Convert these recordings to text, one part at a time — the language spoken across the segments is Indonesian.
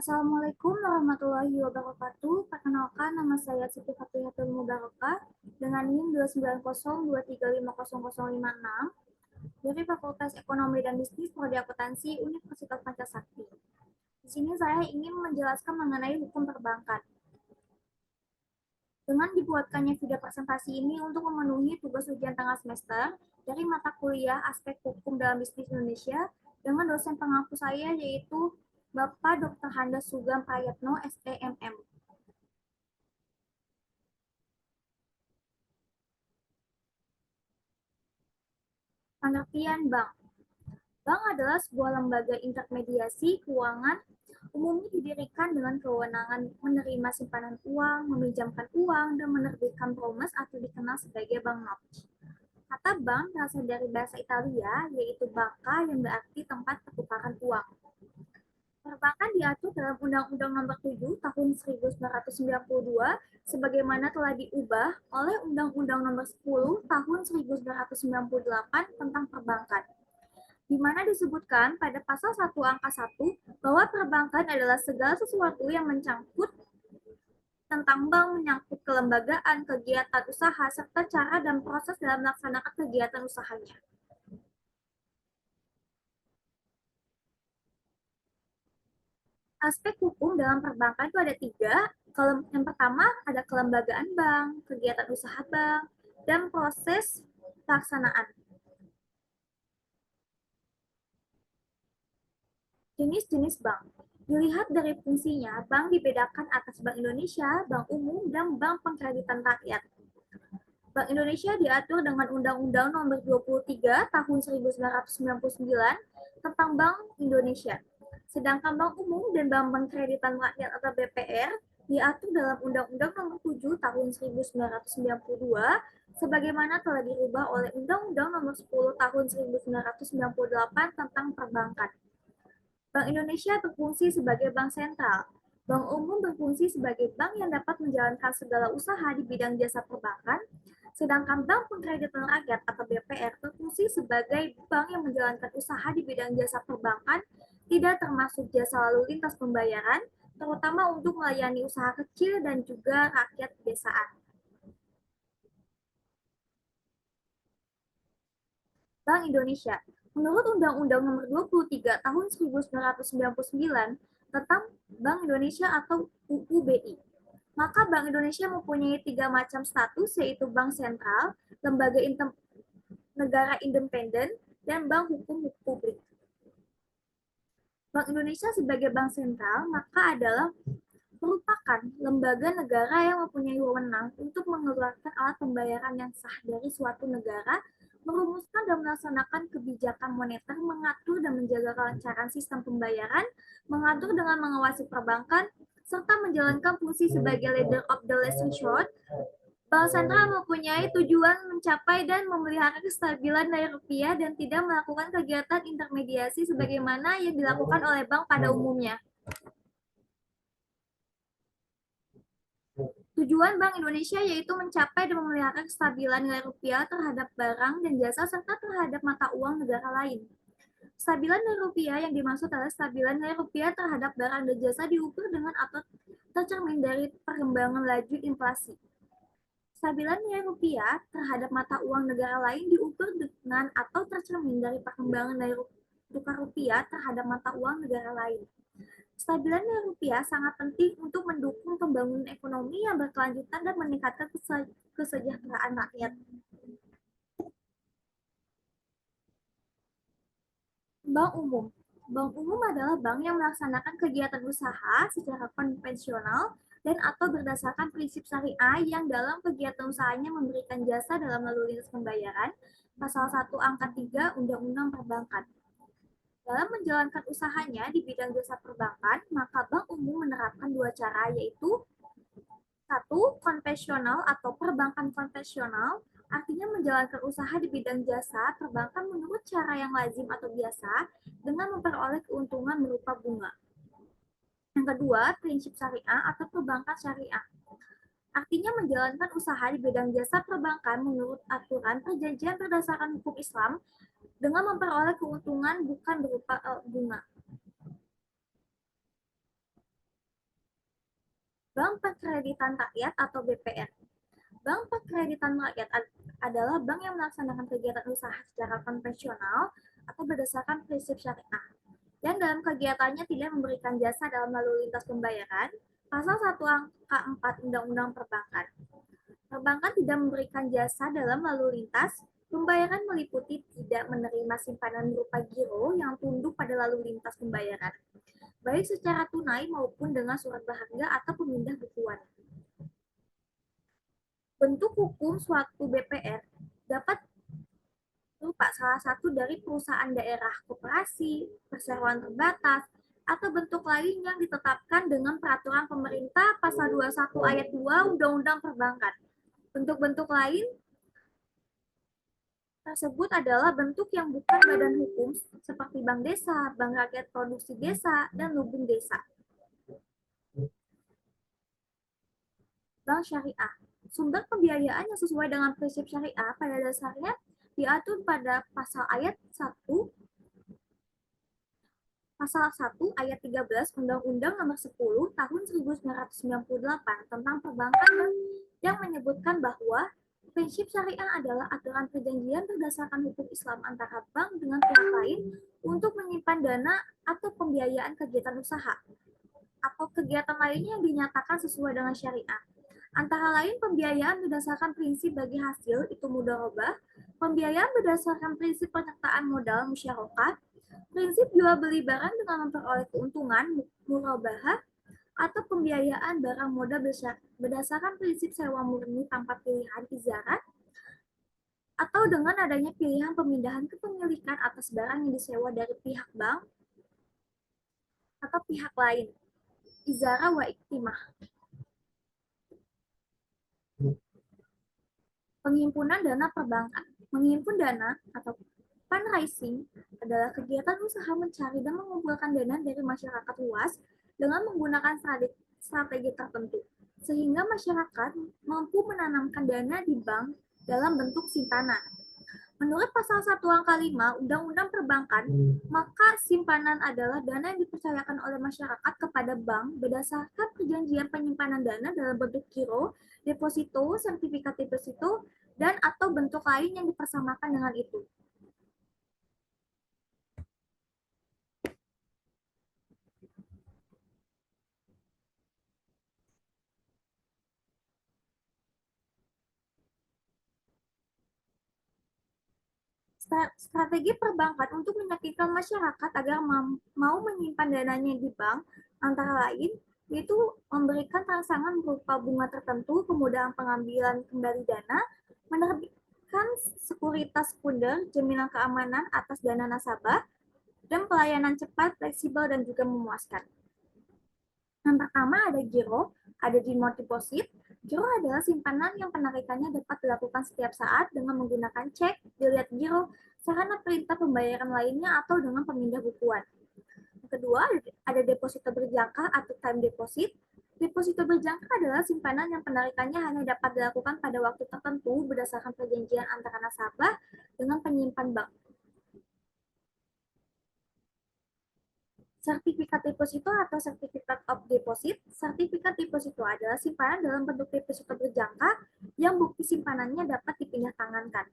Assalamualaikum warahmatullahi wabarakatuh. Perkenalkan, nama saya Siti Fathiatul Mubarakah dengan NIM 29023500056 dari Fakultas Ekonomi dan Bisnis Prodi Akuntansi Universitas Pancasakti. Di sini saya ingin menjelaskan mengenai hukum perbankan. Dengan dibuatkannya video presentasi ini untuk memenuhi tugas ujian tengah semester dari mata kuliah Aspek Hukum dalam Bisnis Indonesia dengan dosen pengampu saya yaitu Bapak Dr. Handa Sugam Prayatno, SEMM. Pengertian bank. Bank adalah sebuah lembaga intermediasi keuangan umumnya didirikan dengan kewenangan menerima simpanan uang, meminjamkan uang, dan menerbitkan promes atau dikenal sebagai banknot. Kata bank berasal dari bahasa Italia, yaitu banca yang berarti tempat pertukaran uang. Perbankan diatur dalam Undang-Undang Nomor 7 Tahun 1992 sebagaimana telah diubah oleh Undang-Undang Nomor 10 Tahun 1998 tentang perbankan, di mana disebutkan pada pasal 1 angka 1 bahwa perbankan adalah segala sesuatu yang mencangkut tentang bank, menyangkut kelembagaan, kegiatan usaha, serta cara dan proses dalam melaksanakan kegiatan usahanya. Aspek hukum dalam perbankan itu ada tiga. Yang pertama ada kelembagaan bank, kegiatan usaha bank, dan proses pelaksanaan. Jenis-jenis bank. Dilihat dari fungsinya, bank dibedakan atas Bank Indonesia, Bank Umum, dan Bank Pengkreditan Rakyat. Bank Indonesia diatur dengan Undang-Undang Nomor 23 Tahun 1999 tentang Bank Indonesia. Sedangkan Bank Umum dan Bank Pengkreditan Rakyat atau BPR diatur dalam Undang-Undang Nomor 7 Tahun 1992 sebagaimana telah dirubah oleh Undang-Undang Nomor 10 Tahun 1998 tentang perbankan. Bank Indonesia berfungsi sebagai bank sentral. Bank Umum berfungsi sebagai bank yang dapat menjalankan segala usaha di bidang jasa perbankan, sedangkan Bank Pengkreditan Rakyat atau BPR berfungsi sebagai bank yang menjalankan usaha di bidang jasa perbankan, tidak termasuk jasa lalu lintas pembayaran, terutama untuk melayani usaha kecil dan juga rakyat pedesaan. Bank Indonesia. Menurut Undang-Undang Nomor 23 Tahun 1999 tentang Bank Indonesia atau UUBI, maka Bank Indonesia mempunyai tiga macam status, yaitu bank sentral, lembaga negara independen, dan bank hukum publik. Bank Indonesia sebagai bank sentral maka adalah merupakan lembaga negara yang mempunyai wewenang untuk mengeluarkan alat pembayaran yang sah dari suatu negara, merumuskan dan melaksanakan kebijakan moneter, mengatur dan menjaga kelancaran sistem pembayaran, mengatur dengan mengawasi perbankan, serta menjalankan fungsi sebagai leader of the last resort. Bank sentral mempunyai tujuan mencapai dan memelihara kestabilan nilai rupiah dan tidak melakukan kegiatan intermediasi sebagaimana yang dilakukan oleh bank pada umumnya. Tujuan Bank Indonesia yaitu mencapai dan memelihara kestabilan nilai rupiah terhadap barang dan jasa serta terhadap mata uang negara lain. Stabilan nilai rupiah yang dimaksud adalah stabilan nilai rupiah terhadap barang dan jasa diukur dengan atau tercermin dari perkembangan laju inflasi. Stabilan nilai rupiah terhadap mata uang negara lain diukur dengan atau tercermin dari perkembangan nilai tukar rupiah terhadap mata uang negara lain. Stabilan nilai rupiah sangat penting untuk mendukung pembangunan ekonomi yang berkelanjutan dan meningkatkan kesejahteraan rakyat. Bank umum. Bank umum adalah bank yang melaksanakan kegiatan usaha secara konvensional dan atau berdasarkan prinsip syariah yang dalam kegiatan usahanya memberikan jasa dalam lalu lintas pembayaran, pasal 1 angka 3 Undang-Undang Perbankan. Dalam menjalankan usahanya di bidang jasa perbankan, maka bank umum menerapkan dua cara, yaitu satu, konvensional atau perbankan konvensional, artinya menjalankan usaha di bidang jasa perbankan menurut cara yang lazim atau biasa dengan memperoleh keuntungan berupa bunga. Yang kedua, prinsip syariah atau perbankan syariah. Artinya menjalankan usaha di bidang jasa perbankan menurut aturan perjanjian berdasarkan hukum Islam dengan memperoleh keuntungan bukan berupa bunga. Bank Perkreditan Rakyat atau BPR. Bank Perkreditan Rakyat adalah bank yang melaksanakan kegiatan usaha secara konvensional atau berdasarkan prinsip syariah. Dan dalam kegiatannya tidak memberikan jasa dalam lalu lintas pembayaran, pasal 1 angka 4 Undang-Undang Perbankan. Perbankan tidak memberikan jasa dalam lalu lintas pembayaran meliputi tidak menerima simpanan berupa giro yang tunduk pada lalu lintas pembayaran, baik secara tunai maupun dengan surat berharga atau pemindah bukuan. Bentuk hukum suatu BPR dapat berupa salah satu dari perusahaan daerah, koperasi, perseroan terbatas, atau bentuk lain yang ditetapkan dengan peraturan pemerintah pasal 21 ayat 2 Undang-Undang Perbankan. Bentuk-bentuk lain tersebut adalah bentuk yang bukan badan hukum seperti bank desa, bank rakyat produksi desa, dan lubung desa. Bank syariah. Sumber pembiayaan yang sesuai dengan prinsip syariah pada dasarnya diatur pada pasal 1 ayat 13 Undang-Undang Nomor 10 Tahun 1998 tentang perbankan yang menyebutkan bahwa prinsip syariah adalah aturan perjanjian berdasarkan hukum Islam antara bank dengan pihak lain untuk menyimpan dana atau pembiayaan kegiatan usaha atau kegiatan lainnya yang dinyatakan sesuai dengan syariah. Antara lain pembiayaan berdasarkan prinsip bagi hasil itu mudharabah, pembiayaan berdasarkan prinsip penyertaan modal musyarakah, prinsip jual beli barang dengan memperoleh keuntungan murabahah, atau pembiayaan barang modal berdasarkan prinsip sewa murni tanpa pilihan izarat, atau dengan adanya pilihan pemindahan kepemilikan atas barang yang disewa dari pihak bank atau pihak lain. Izara wa iktimah. Penghimpunan dana perbankan. Menghimpun dana atau fundraising adalah kegiatan usaha mencari dan mengumpulkan dana dari masyarakat luas dengan menggunakan strategi tertentu, sehingga masyarakat mampu menanamkan dana di bank dalam bentuk simpanan. Menurut pasal 1 angka 5 Undang-Undang Perbankan, maka simpanan adalah dana yang dipercayakan oleh masyarakat kepada bank berdasarkan perjanjian penyimpanan dana dalam bentuk giro, deposito, sertifikat deposito, dan atau bentuk lain yang dipersamakan dengan itu. Strategi perbankan untuk meyakinkan masyarakat agar mau menyimpan dananya di bank antara lain yaitu memberikan rangsangan berupa bunga tertentu, kemudahan pengambilan kembali dana, menerbitkan sekuritas sekunder, jaminan keamanan atas dana nasabah, dan pelayanan cepat, fleksibel, dan juga memuaskan. Yang pertama ada giro, ada demand deposit. Giro adalah simpanan yang penarikannya dapat dilakukan setiap saat dengan menggunakan cek, dilihat giro, sarana perintah pembayaran lainnya, atau dengan pemindah bukuan. Yang kedua, ada deposito berjangka atau time deposit. Deposito berjangka adalah simpanan yang penarikannya hanya dapat dilakukan pada waktu tertentu berdasarkan perjanjian antara nasabah dengan penyimpan bank. Sertifikat deposito atau Certificate of Deposit. Sertifikat deposito adalah simpanan dalam bentuk deposito berjangka yang bukti simpanannya dapat dipindah tangankan.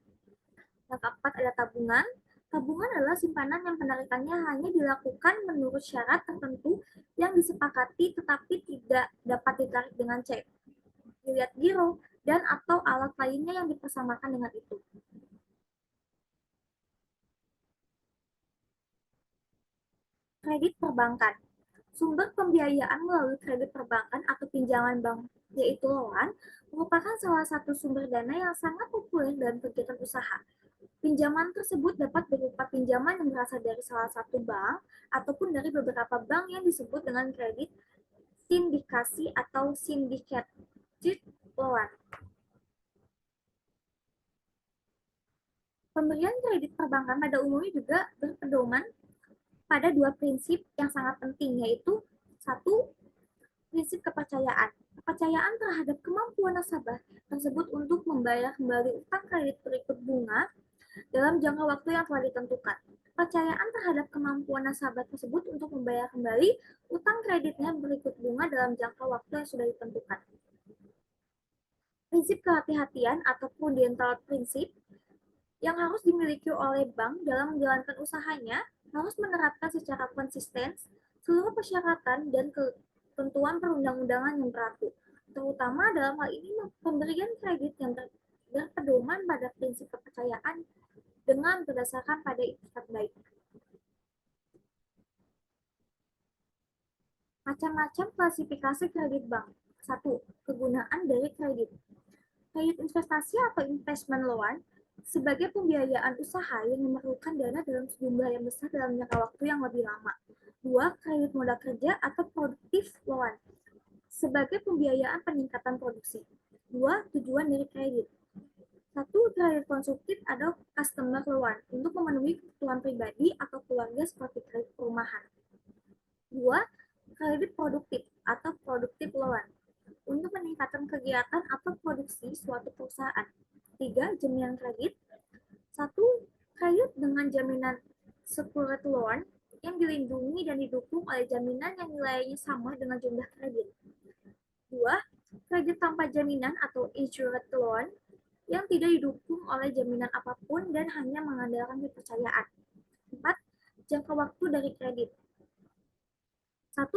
Yang keempat ada tabungan. Tabungan adalah simpanan yang penarikannya hanya dilakukan menurut syarat tertentu yang disepakati tetapi tidak dapat ditarik dengan cek, dilihat giro, dan atau alat lainnya yang dipersamakan dengan itu. Kredit perbankan. Sumber pembiayaan melalui kredit perbankan atau pinjaman bank, yaitu loan, merupakan salah satu sumber dana yang sangat populer dalam kegiatan usaha. Pinjaman tersebut dapat berupa pinjaman yang berasal dari salah satu bank ataupun dari beberapa bank yang disebut dengan kredit sindikasi atau syndicated loan. Pemberian kredit perbankan pada umumnya juga berpedoman pada dua prinsip yang sangat penting, yaitu satu, prinsip kepercayaan. Kepercayaan terhadap kemampuan nasabah tersebut untuk membayar kembali utang kredit berikut bunga dalam jangka waktu yang telah ditentukan. Kepercayaan terhadap kemampuan nasabah tersebut untuk membayar kembali utang kreditnya berikut bunga dalam jangka waktu yang sudah ditentukan. Prinsip kehati-hatian atau prudential prinsip yang harus dimiliki oleh bank dalam menjalankan usahanya harus menerapkan secara konsisten seluruh persyaratan dan ketentuan perundang-undangan yang berlaku, terutama dalam hal ini pemberian kredit yang berpedoman pada prinsip kepercayaan dengan berdasarkan pada itikat baik. Macam-macam klasifikasi kredit bank. 1. Kegunaan dari kredit. Kredit investasi atau investment loan sebagai pembiayaan usaha yang memerlukan dana dalam sejumlah yang besar dalam jangka waktu yang lebih lama. 2. Kredit modal kerja atau produktif loan sebagai pembiayaan peningkatan produksi. 2. Tujuan dari kredit. 1. Kredit konsumtif atau customer loan untuk memenuhi kebutuhan pribadi atau keluarga seperti kredit perumahan. 2. Kredit produktif atau produktif loan untuk meningkatkan kegiatan atau produksi suatu perusahaan. 3. Jaminan kredit. 1. Kredit dengan jaminan secured loan yang dilindungi dan didukung oleh jaminan yang nilainya sama dengan jumlah kredit. 2. Kredit tanpa jaminan atau insured loan yang tidak didukung oleh jaminan apapun dan hanya mengandalkan kepercayaan. 4. Jangka waktu dari kredit. 1.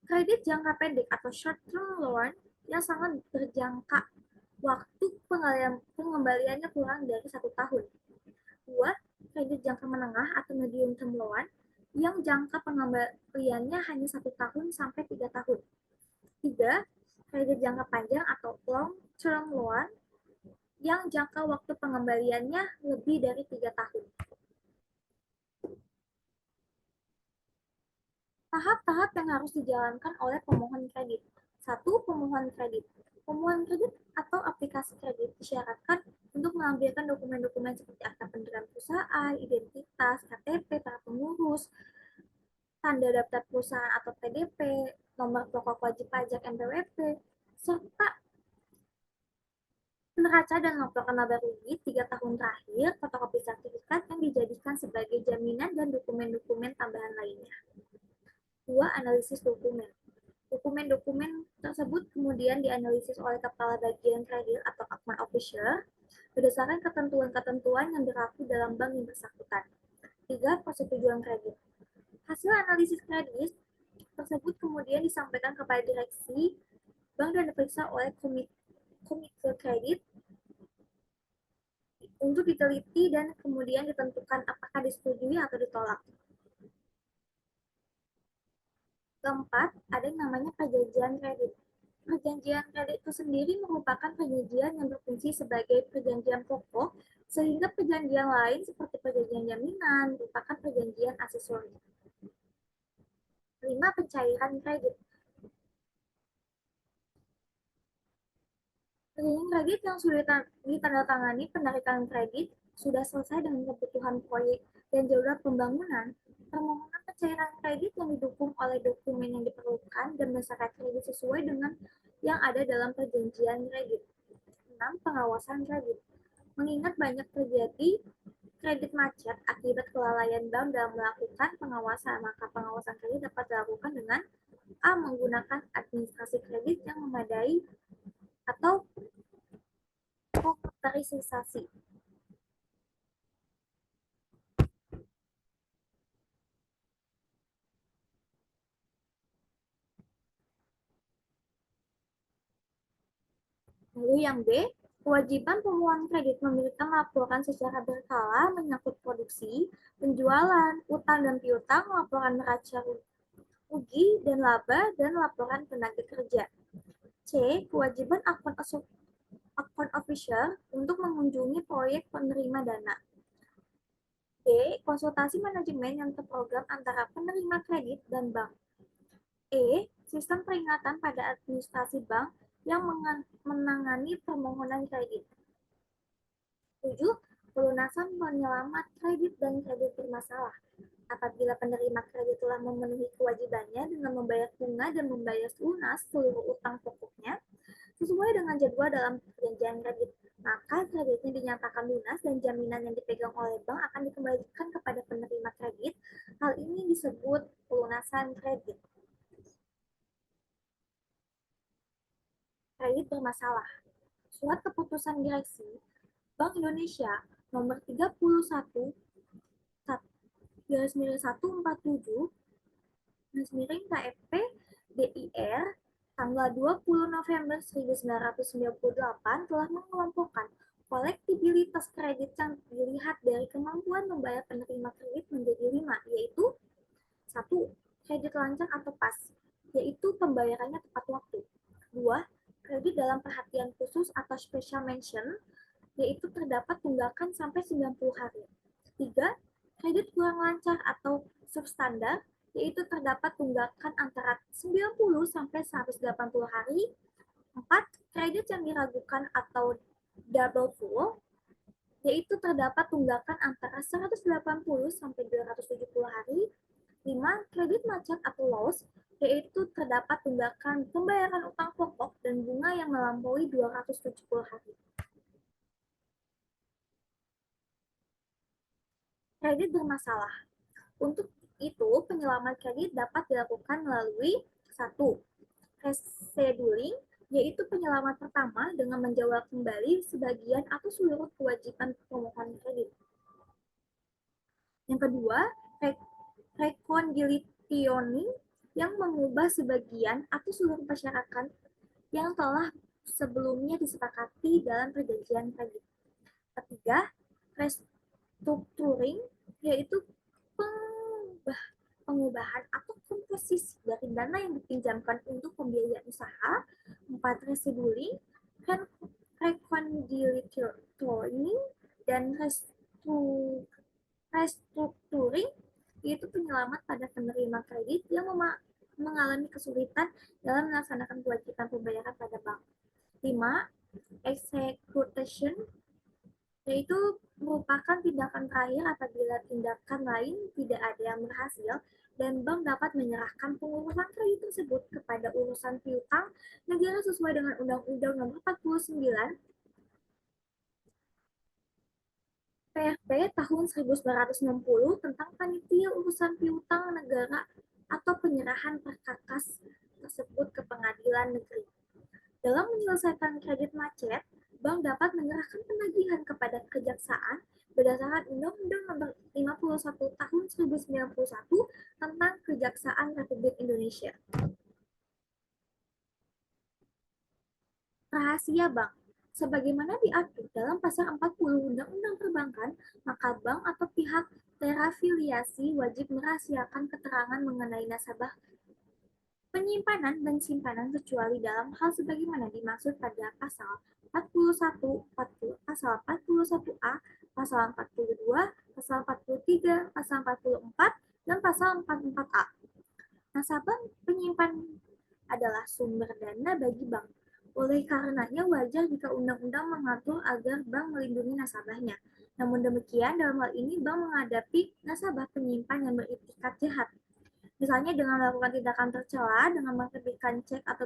Kredit jangka pendek atau short term loan yang sangat berjangka waktu pengembaliannya kurang dari 1 tahun. 2. Kredit jangka menengah atau medium term loan yang jangka pengembaliannya hanya 1 tahun sampai 3 tahun. 3. Kredit jangka panjang atau long term loan yang jangka waktu pengembaliannya lebih dari 3 tahun. Tahap-tahap yang harus dijalankan oleh pemohon kredit. 1. Pemohon kredit. Pemohon kredit atau aplikasi kredit disyaratkan untuk menampilkan dokumen-dokumen seperti akta pendirian perusahaan, identitas, KTP para pengurus, tanda daftar perusahaan atau PDP, nomor pokok wajib pajak NPWP, serta neraca dan laporan laba rugi 3 tahun terakhir, fotokopi sertifikat yang dijadikan sebagai jaminan dan dokumen-dokumen tambahan lainnya. 2. Analisis dokumen. Dokumen-dokumen tersebut kemudian dianalisis oleh Kepala Bagian Kredit atau Account Officer berdasarkan ketentuan-ketentuan yang berlaku dalam bank yang bersangkutan. 3. Persetujuan kredit. Hasil analisis kredit tersebut kemudian disampaikan kepada direksi bank dan diperiksa oleh komite kredit untuk diteliti dan kemudian ditentukan apakah disetujui atau ditolak. Keempat, ada yang namanya perjanjian kredit. Perjanjian kredit itu sendiri merupakan perjanjian yang berfungsi sebagai perjanjian pokok, sehingga perjanjian lain seperti perjanjian jaminan merupakan perjanjian aksesori. 5. Pencairan kredit. Rekening kredit yang sudah ditandatangani penarikan kredit sudah selesai dengan kebutuhan proyek dan jadwal pembangunan. Permohonan pencairan kredit yang didukung oleh dokumen yang diperlukan dan masyarakat kredit sesuai dengan yang ada dalam perjanjian kredit. 6. Pengawasan kredit. Mengingat banyak terjadi kredit macet akibat kelalaian bank dalam melakukan pengawasan, maka pengawasan kredit dapat dilakukan dengan A. Menggunakan administrasi kredit yang memadai atau komputerisasi. Lalu yang B, kewajiban pemohon kredit memberikan laporan secara berkala menyangkut produksi, penjualan, utang dan piutang, laporan neraca rugi dan laba, dan laporan tenaga kerja. C. Kewajiban account officer untuk mengunjungi proyek penerima dana. D. Konsultasi manajemen yang terprogram antara penerima kredit dan bank. E. Sistem peringatan pada administrasi bank yang menangani permohonan kredit. 7. Pelunasan penyelamat kredit dan kredit bermasalah. Apabila penerima kredit telah memenuhi kewajibannya dengan membayar bunga dan membayar lunas seluruh utang pokoknya sesuai dengan jadwal dalam perjanjian kredit, Maka kreditnya dinyatakan lunas dan jaminan yang dipegang oleh bank akan dikembalikan kepada penerima kredit. Hal ini disebut pelunasan kredit. Kredit bermasalah. Surat keputusan direksi Bank Indonesia nomor 31 147 KFP DIR tanggal 20 November 1998 telah mengelompokkan kolektibilitas kredit yang dilihat dari kemampuan membayar penerima kredit menjadi 5, yaitu 1. Kredit lancar atau pas, yaitu pembayarannya tepat waktu. 2. Kredit dalam perhatian khusus atau special mention, yaitu terdapat tunggakan sampai 90 hari. 3. Kredit kurang lancar atau substandar, yaitu terdapat tunggakan antara 90 sampai 180 hari. 4. Kredit yang diragukan atau double full, yaitu terdapat tunggakan antara 180 sampai 270 hari. 5. Kredit macet atau loss, yaitu terdapat tunggakan pembayaran utang pokok dan bunga yang melampaui 270 hari. Kredit bermasalah. Untuk itu, penyelaman kredit dapat dilakukan melalui 1. Rescheduling, yaitu penyelaman pertama dengan menjawab kembali sebagian atau seluruh kewajiban pemohon kredit. Yang kedua, reconciliationing, yang mengubah sebagian atau seluruh persyaratan yang telah sebelumnya disepakati dalam perjanjian kredit. Ketiga, restructuring, yaitu pengubahan atau komposisi dari dana yang dipinjamkan untuk pembiayaan usaha. 4. Rescheduling, reconciliationing, dan restructuring, yaitu penyelamat pada penerima kredit yang mengalami kesulitan dalam melaksanakan kewajiban pembayaran pada bank. 5. Execution, yaitu merupakan tindakan terakhir apabila tindakan lain tidak ada yang berhasil dan bank dapat menyerahkan pengurusan kredit tersebut kepada urusan piutang negara sesuai dengan Undang-Undang Nomor 49 PRP tahun 1960 tentang panitia urusan piutang negara atau penyerahan perkakas tersebut ke pengadilan negeri. Dalam menyelesaikan kredit macet, bank dapat menyerahkan penagihan kepada kejaksaan berdasarkan Undang-Undang Nomor 51 Tahun 1991 tentang Kejaksaan Republik Indonesia. Rahasia bank. Sebagaimana diatur dalam pasal 40 Undang-Undang Perbankan, maka bank atau pihak terafiliasi wajib merahasiakan keterangan mengenai nasabah penyimpanan dan simpanan kecuali dalam hal sebagaimana dimaksud pada pasal 41, pasal 41A, pasal 42, pasal 43, pasal 44, dan pasal 44A. Nasabah penyimpan adalah sumber dana bagi bank. Oleh karenanya wajar jika undang-undang mengatur agar bank melindungi nasabahnya. Namun demikian, dalam hal ini bank menghadapi nasabah penyimpan yang beritikat jahat. Misalnya dengan melakukan tindakan tercela dengan menerbitkan cek atau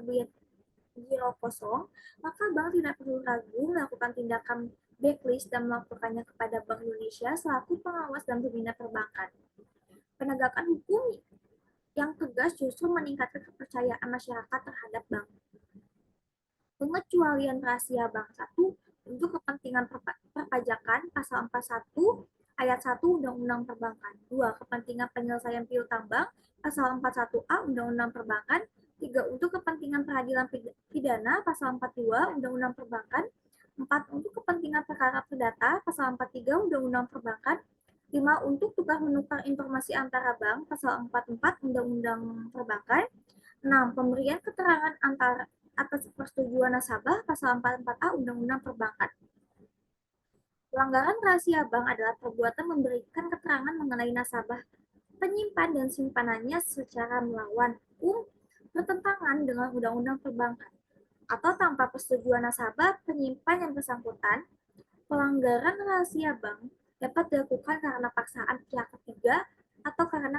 giro kosong, maka bank tidak perlu ragu melakukan tindakan blacklist dan melaporkannya kepada Bank Indonesia selaku pengawas dan pembina perbankan. Penegakan hukum yang tegas justru meningkatkan kepercayaan masyarakat terhadap bank. Pengecualian rahasia bank 1 untuk kepentingan perpajakan pasal 41 ayat 1 Undang-Undang Perbankan. 2. Kepentingan penyelesaian piutang bank pasal 41A Undang-Undang Perbankan. 3. Untuk kepentingan peradilan pidana pasal 42 Undang-Undang Perbankan. 4. Untuk kepentingan perkara perdata pasal 43 Undang-Undang Perbankan. 5. Untuk tukar menukar informasi antara bank pasal 44 Undang-Undang Perbankan. 6. Pemberian keterangan atas persetujuan nasabah pasal 44A Undang-Undang Perbankan. Pelanggaran rahasia bank adalah perbuatan memberikan keterangan mengenai nasabah penyimpan dan simpanannya secara melawan hukum, bertentangan dengan Undang-Undang Perbankan, atau tanpa persetujuan nasabah penyimpan yang bersangkutan. Pelanggaran rahasia bank dapat dilakukan karena paksaan pihak ketiga atau karena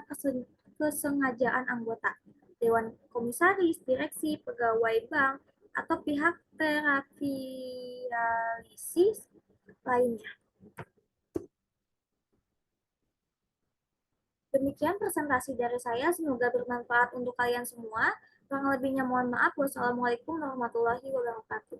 kesengajaan anggota, dewan komisaris, direksi, pegawai bank, atau pihak terapialisis lainnya. Demikian presentasi dari saya, semoga bermanfaat untuk kalian semua. Kurang lebihnya mohon maaf. Wassalamualaikum warahmatullahi wabarakatuh.